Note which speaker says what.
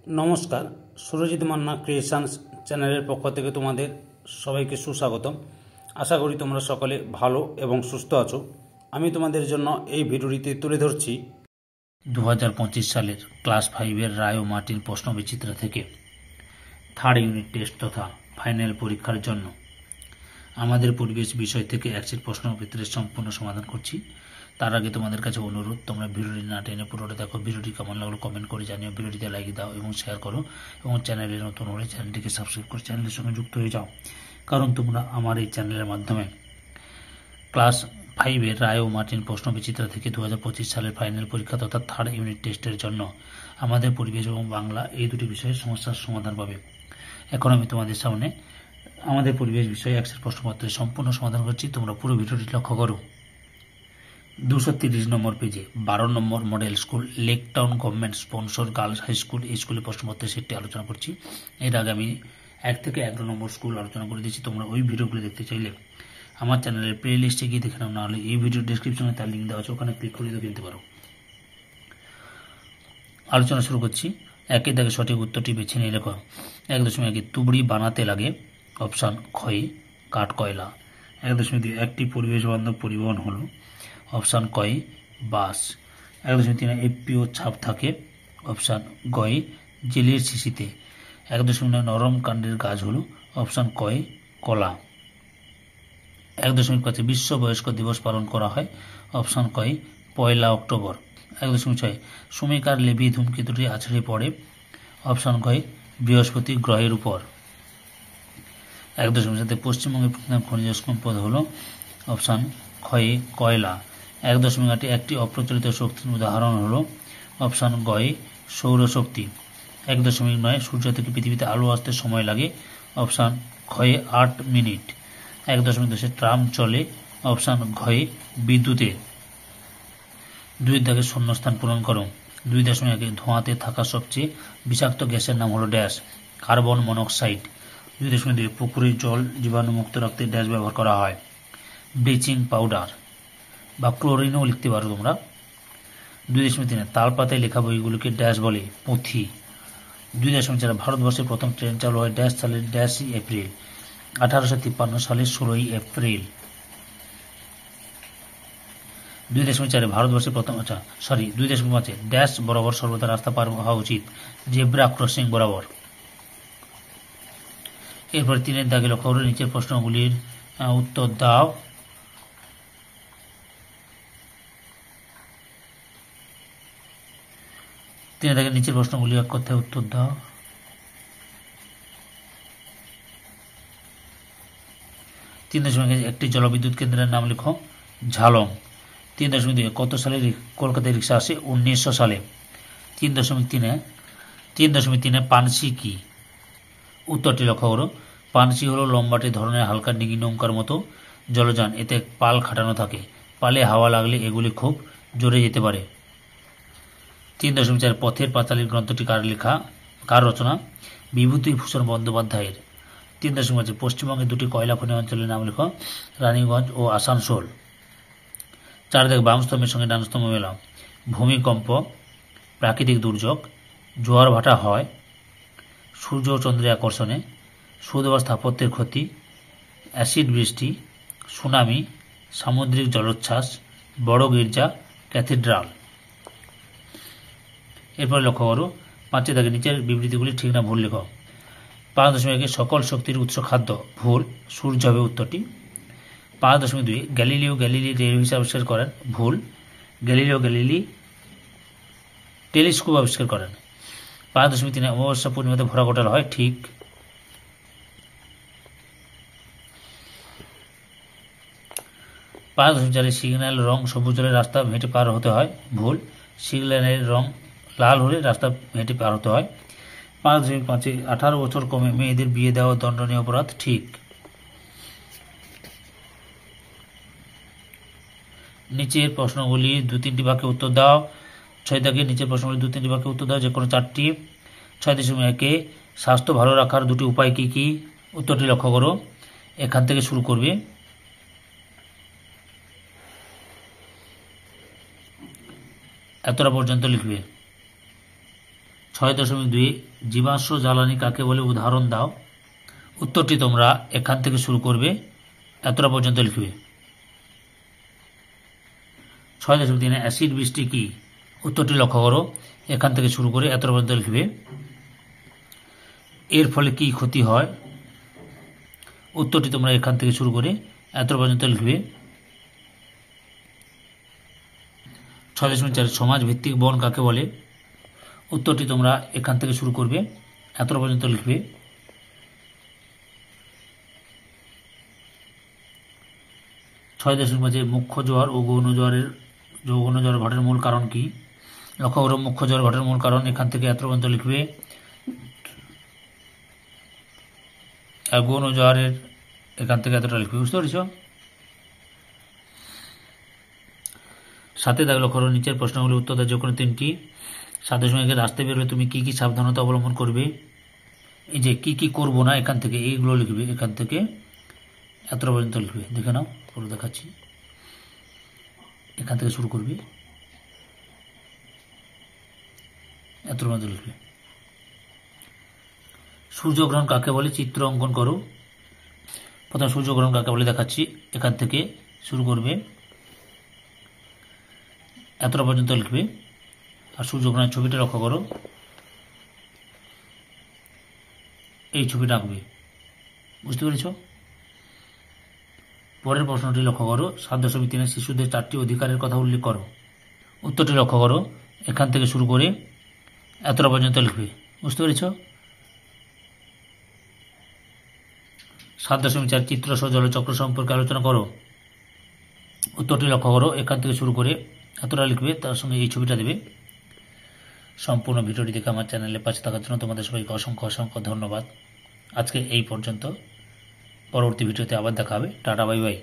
Speaker 1: নমস্কার, সুরজিৎ মান্না ক্রিয়েশনস চ্যানেলের পক্ষ থেকে তোমাদের সবাইকে সুস্বাগতম। আশা করি তোমরা সকলে ভালো এবং সুস্থ আছো। আমি তোমাদের জন্য এই ভিডিওটিতে তুলে ধরছি 2025 সালের ক্লাস 5-এর রায় ও মার্টিন প্রশ্নবিচিত্রা থেকে থার্ড ইউনিট টেস্ট তথা ফাইনাল পরীক্ষার জন্য আমাদের পরিবেশ বিষয় থেকে একসেট প্রশ্নপত্রের সম্পূর্ণ সমাধান করছি। তার আগে তোমাদের কাছে অনুরোধ, তোমরা ভিডিওটি না টেনে পুরোটা দেখো। ভিডিওটি কেমন লাগলো কমেন্ট করে জানিও, ভিডিওটিতে লাইক দাও এবং শেয়ার করো, এবং চ্যানেলে নতুন হলে চ্যানেলটিকে সাবস্ক্রাইব করে চ্যানেলের সঙ্গে যুক্ত হয়ে যাও, কারণ তোমরা আমার এই চ্যানেলের মাধ্যমে ক্লাস 5-এর রায় ও মার্টিন প্রশ্নবিচিত্রা থেকে 2025 সালের ফাইনাল পরীক্ষা তথা থার্ড ইউনিট টেস্টের জন্য আমাদের পরিবেশ এবং বাংলা এই দুটি বিষয়ে সমস্যার সমাধান পাবে। এখন আমি তোমাদের সামনে আমাদের পরিবেশ বিষয়ে একসেট প্রশ্নপত্রের সম্পূর্ণ সমাধান করছি। তোমরা পুরো ভিডিওটি লক্ষ্য করো। 230 নম্বর পেজে 12 নম্বর model school Lake Town government sponsor girls high school, এই স্কুলের প্রশ্নপত্রের সেটটি আলোচনা করছি। এর আগে আমি 1 থেকে 11 নম্বর স্কুল আলোচনা করে দিয়েছি। তোমরা ওই ভিডিওগুলো দেখতে চাইলে আমার চ্যানেলের প্লে লিস্টে গিয়ে দেখে নাও, নাহলে এই ভিডিও ডেসক্রিপশনে তার লিঙ্ক দেওয়া আছে, ওখানে ক্লিক করে দেখে নিতে পারো। আলোচনা শুরু করছি। 1 দাগে সঠিক উত্তরটি বেছে নিয়ে লেখো। 1.1 তুবড়ি বানাতে লাগে। অপশান ক্ষয় কাঠ কয়লা। 1.2 একটি পরিবেশ বান্ধব পরিবহন হলো। অপশান কয় বাস। 1.3 এফপিও ছাপ থাকে। অপশান গয় জেলের শিশিতে। 1.9 নরম কাণ্ডের গাছ হলো। অপশান কয় কলা। 1.5 বিশ্ব বয়স্ক দিবস পালন করা হয়। অপশান কয় 1 অক্টোবর। 1.6 সুমিকার লেভি ধূমকেতুটি আছড়ে পড়ে। অপশান কয় বৃহস্পতি গ্রহের উপর। 1.7 পশ্চিমবঙ্গের প্রধান খনিজ সম্পদ হল। অপশান ক্ষয়ে কয়লা। 1.8 একটি অপ্রচলিত শক্তির উদাহরণ হল। অপশান গয় সৌরশক্তি। 1.9 সূর্য থেকে পৃথিবীতে আলো আসতে সময় লাগে। অপশান ক্ষয়ে 8 মিনিট। 1.10 ট্রাম চলে। অপশান ঘয়ে বিদ্যুতে। 2 দাগে শূন্যস্থান পূরণ করো। 2.1 ধোঁয়াতে থাকা সবচেয়ে বিষাক্ত গ্যাসের নাম হলো ড্যাশ কার্বন মনোক্সাইড। 2.2 পুকুরের জল জীবাণুমুক্ত রাখতে ড্যাশ ব্যবহার করা হয় ব্লিচিং পাউডার বা ক্লোরিনও লিখতে পারো তোমরা। 2.3 তাল পাতায় লেখা বইগুলোকে ড্যাশ বলে পুঁথি। 2.4 ভারতবর্ষের প্রথম ট্রেন চালু হয় ড্যাশ সালের ড্যাশই এপ্রিল 1853 সালের 16 এপ্রিল। 2.4 ভারতবর্ষের প্রথম 2.5 ড্যাশ বরাবর সর্বদা রাস্তা পার হওয়া উচিত জেব্রা ক্রসিং বরাবর। এরপর 3 দাগে লক্ষ্য করে নিচের প্রশ্নগুলির উত্তর দাও। নিচের প্রশ্নগুলি এক কথায় উত্তর দাও। 3.1 একটি জলবিদ্যুৎ কেন্দ্রের নাম লিখো। ঝালং। 3.2 কত সালে কলকাতায় রিক্সা আসে? 1900 সালে। 3.3 পানসি কি? উত্তরটি লক্ষ্য করো। পানসি হলো লম্বাটে ধরনের হালকা ডিঙি নৌকার মতো জলযান। এতে পাল খাটানো থাকে। পালে হাওয়া লাগলে এগুলি খুব জোরে যেতে পারে। 3.4 পথের পাঁচালীর গ্রন্থটি কার রচনা? বিভূতিভূষণ বন্দ্যোপাধ্যায়ের। 3.5 পশ্চিমবঙ্গের 2টি কয়লা খনি অঞ্চলের নাম লেখো। রানীগঞ্জ ও আসানসোল। 4 দাগে বাম স্তম্ভের সঙ্গে ডান স্তম্ভ মেলাও। ভূমিকম্প, প্রাকৃতিক দুর্যোগ, জোয়ার ভাটা হয়, সূর্য ও চন্দ্রের আকর্ষণে, সুদ বা স্থাপত্যের ক্ষতি, অ্যাসিড বৃষ্টি, সুনামি, সামুদ্রিক জলোচ্ছ্বাস, বড় গির্জা, ক্যাথিড্রাল। এরপর লক্ষ্য করো 5 দাগে নিচের বিবৃতিগুলি ঠিক না ভুল লেখো। 5.1 সকল শক্তির উৎস খাদ্য ভুল, সূর্য হবে উত্তরটি। 5.2 গ্যালিলিও গ্যালিলি টেলিস্কোপ আবিষ্কার করেন ভুল, গ্যালিলিও গ্যালিলি টেলিস্কোপ আবিষ্কার করেন। 5.3 অমাবস্যা পূর্ণিমাতে ভরা ঘটাল হয় ঠিক। 5.4 সিগন্যাল রং সবুজ হলে রাস্তা হেঁটে পার হতে হয় ভুল, সিগন্যালের রং লাল হলে রাস্তা হেঁটে পার হতে হয়। 5.5 18 বছর কমে মেয়েদের বিয়ে দেওয়া দণ্ডনীয় অপরাধ ঠিক। নিচের প্রশ্নগুলি 2-3টি বাক্যে উত্তর দাও। 6 দাগে নিচের প্রশ্নগুলি 2-3টি বাক্যে উত্তর দাও, যে কোনো 4টি। 6.1 স্বাস্থ্য ভালো রাখার 2টি উপায় কি কি? উত্তরটি লক্ষ্য করো। এখান থেকে শুরু করবে। এতটা পর্যন্ত লিখবে। 6.2 জীবাশ্ম জ্বালানি কাকে বলে উদাহরণ দাও। উত্তরটি তোমরা এখান থেকে শুরু করবে, এতটা পর্যন্ত লিখবে। 6.3 অ্যাসিড বৃষ্টি কি। উত্তরটি লক্ষ্য করো, এখান থেকে শুরু করে এতটা পর্যন্ত লিখবে। এর ফলে কি ক্ষতি হয়। উত্তরটি তোমরা এখান থেকে শুরু করে এতটা পর্যন্ত লিখবে। 6.4 সমাজ ভিত্তিক বন কাকে বলে। উত্তরটি তোমরা এখান থেকে শুরু করবে, এতটা পর্যন্ত লিখবে। 6.5 মুখ্য জোয়ার ও গৌণ জোয়ার ঘটের মূল কারণ কি। লক্ষ্য করো, মুখ্য জোয়ার ঘটের মূল কারণ এখান থেকে এতটা পর্যন্ত লিখবে। আর গৌণ জোয়ারের এখান থেকে এতটা লিখবে। বুঝতে পেরেছ। 7 দাগে লক্ষ্য করো, নিচের প্রশ্নগুলি উত্তর দাও যে কোনো 3টি। 7.1 রাস্তায় বেরোলে তুমি কি কি সাবধানতা অবলম্বন করবে। এই যে কি কি করবো না, এখান থেকে এইগুলো লিখবে, এখান থেকে এতটা পর্যন্ত লিখবে। দেখে নাও, পরে দেখাচ্ছি। এখান থেকে শুরু করবে, এতটা পর্যন্ত লিখবে। সূর্যগ্রহণ কাকে বলে চিত্র অঙ্কন করো। প্রথম সূর্যগ্রহণ কাকে বলে দেখাচ্ছি, এখান থেকে শুরু করবে, এতটা পর্যন্ত লিখবে। আর সূর্যগ্রহণের ছবিটা লক্ষ্য করো, এই ছবিটা আঁকবে। বুঝতে পেরেছ। পরের প্রশ্নটি লক্ষ্য করো, 7.3 শিশুদের 4টি অধিকারের কথা উল্লেখ করো। উত্তরটি লক্ষ্য করো, এখান থেকে শুরু করে এতটা পর্যন্ত লিখবে। বুঝতে পেরেছ। 7.4 চিত্র সহ জলচক্র সম্পর্কে আলোচনা করো। উত্তরটি লক্ষ্য করো, এখান থেকে শুরু করে এতটা লিখবে, তার সঙ্গে এই ছবিটা দেবে। সম্পূর্ণ ভিডিওটি দেখে আমার চ্যানেলে পাশে থাকার জন্য তোমাদের সবাইকে অসংখ্য অসংখ্য ধন্যবাদ। আজকে এই পর্যন্ত, পরবর্তী ভিডিওতে আবার দেখা হবে। Tata, bye bye.